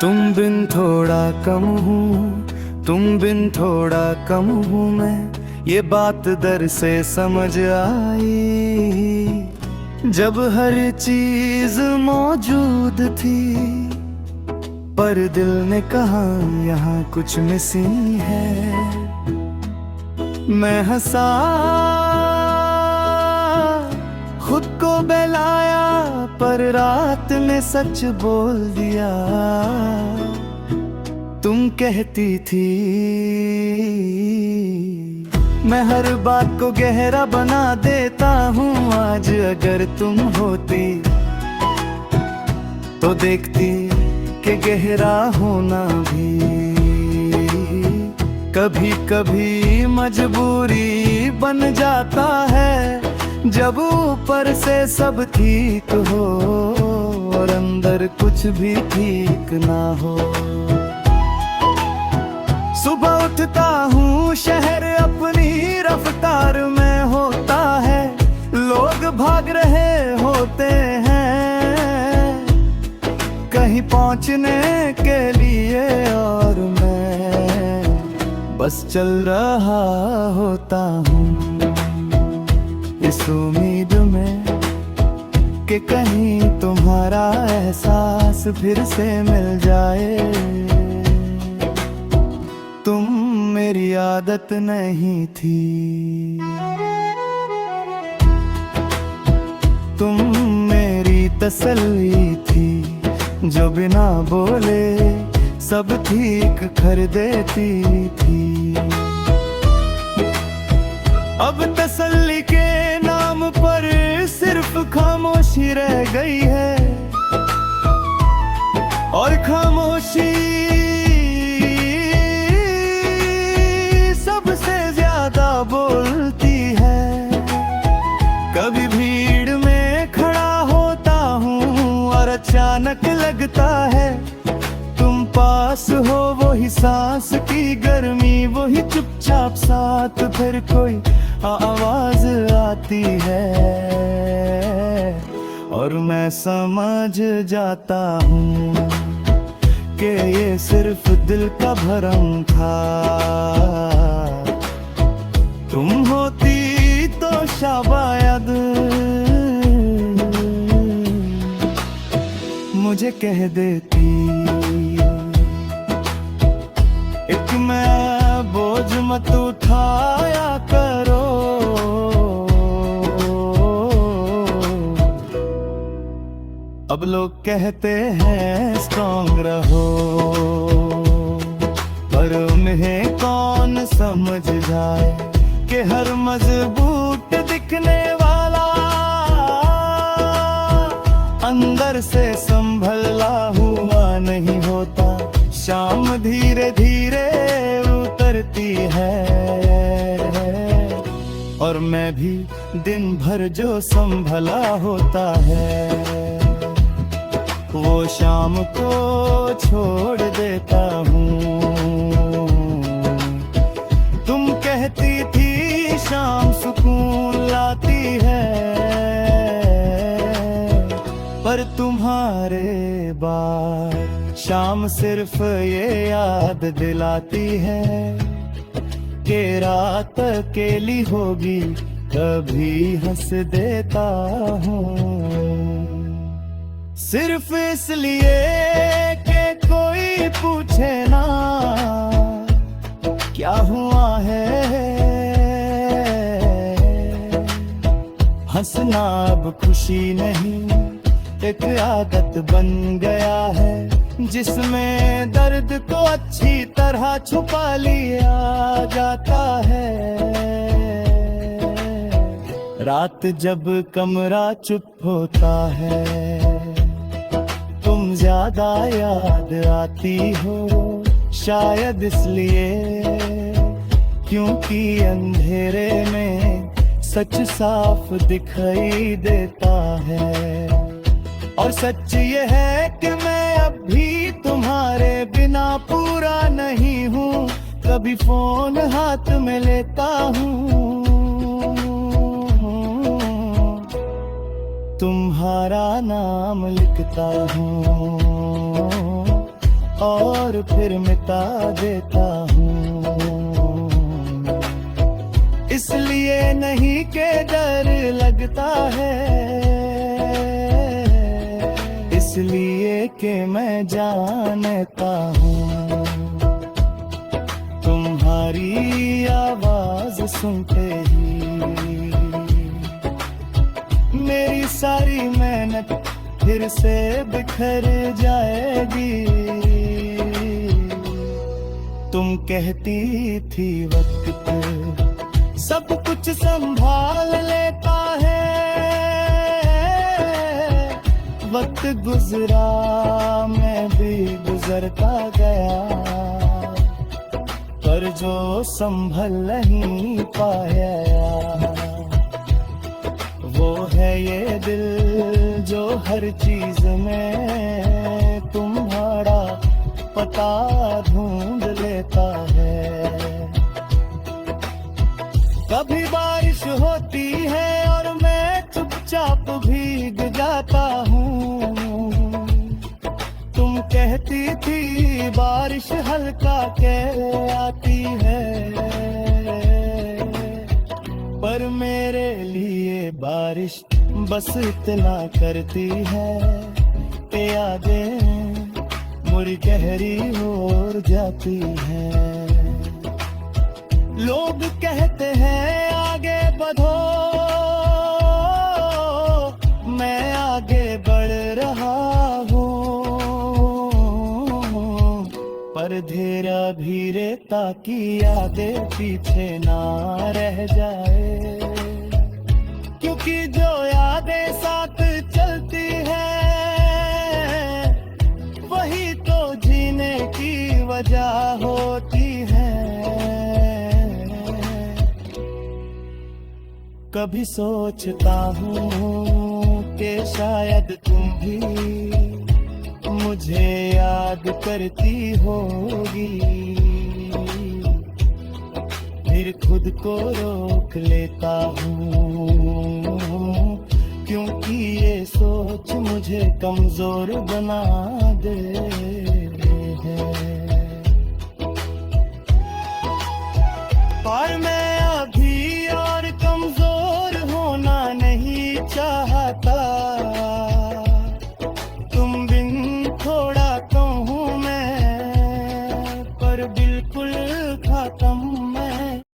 तुम बिन थोड़ा कम हूँ, तुम बिन थोड़ा कम हूँ मैं, ये बात दर से समझ आई। जब हर चीज मौजूद थी, पर दिल ने कहा यहाँ कुछ मिसिंग है। मैं हंसा, खुद को बहलाया, पर रात ने सच बोल दिया। तुम कहती थी मैं हर बात को गहरा बना देता हूँ। आज अगर तुम होती तो देखती कि गहरा होना भी कभी कभी मजबूरी बन जाता है। जब ऊपर से सब ठीक हो और अंदर कुछ भी ठीक ना हो। सुबह उठता हूँ, शहर अपनी रफ्तार में होता है, लोग भाग रहे होते हैं कहीं पहुँचने के लिए, और मैं बस चल रहा होता हूँ इस उम्मीद में कि कहीं तुम्हारा एहसास फिर से मिल जाए। तुम मेरी आदत नहीं थी, तुम मेरी तसल्ली थी, जो बिना बोले सब ठीक कर देती थी। अब तसल्ली के नाम पर सिर्फ खामोशी रह गई है, और खामोशी सबसे ज्यादा बोलती है। कभी भीड़ में खड़ा होता हूँ और अचानक लगता है तुम पास हो। वही सांस की गर्मी, वही चुपचाप साथ, फिर कोई आवाज आती है और मैं समझ जाता हूँ कि ये सिर्फ दिल का भरम था। तुम होती तो शायद मुझे कह देती एक मैं बोझ मत उठाया करो। अब लोग कहते हैं स्ट्रॉन्ग रहो, पर उन्हें कौन समझ जाए कि हर मजबूत दिखने वाला अंदर से संभला हुआ नहीं होता। शाम धीरे धीरे उतरती है और मैं भी दिन भर जो संभला होता है वो शाम को छोड़ देता हूँ। तुम कहती थी शाम सुकून लाती है, पर तुम्हारे बाद शाम सिर्फ ये याद दिलाती है कि रात अकेली होगी, कभी हंस देता हूँ सिर्फ इसलिए कि कोई पूछे ना क्या हुआ है। हंसना अब खुशी नहीं, एक आदत बन गया है जिसमें दर्द को अच्छी तरह छुपा लिया जाता है। रात जब कमरा चुप होता है तुम ज्यादा याद आती हो, शायद इसलिए क्योंकि अंधेरे में सच साफ दिखाई देता है। और सच ये है कि मैं अब भी तुम्हारे बिना पूरा नहीं हूँ, कभी फोन हाथ में लेता हूँ, तुम्हारा नाम लिखता हूँ और फिर मिटा देता हूँ। इसलिए नहीं के डर लगता है, इसलिए कि मैं जानता हूँ तुम्हारी आवाज सुनते ही मेरी सारी मेहनत फिर से बिखर जाएगी। तुम कहती थी वक्त सब कुछ संभाल लेता है, वक्त गुजरा मैं भी गुजरता गया, पर जो संभल नहीं पाया वो है ये दिल जो हर चीज में तुम्हारा पता ढूंढ लेता है। कभी बारिश होती है और मैं चुपचाप भीग जाता हूँ। तुम कहती थी बारिश हल्का के आती है, पर मेरे लिए बारिश बस इतना करती है कि यादें मुड़ गहरी हो जाती हैं। लोग कहते हैं आगे बढ़ो, मैं आगे बढ़ रहा हूँ, पर धीरे धीरे ताकि यादें पीछे ना रह जाए, क्योंकि जो यादें साथ चलती है वही तो जीने की वजह होती है। कभी सोचता हूँ कि शायद तुम भी मुझे याद करती होगी, फिर खुद को रोक लेता हूँ, क्योंकि ये सोच मुझे कमजोर बना दे है।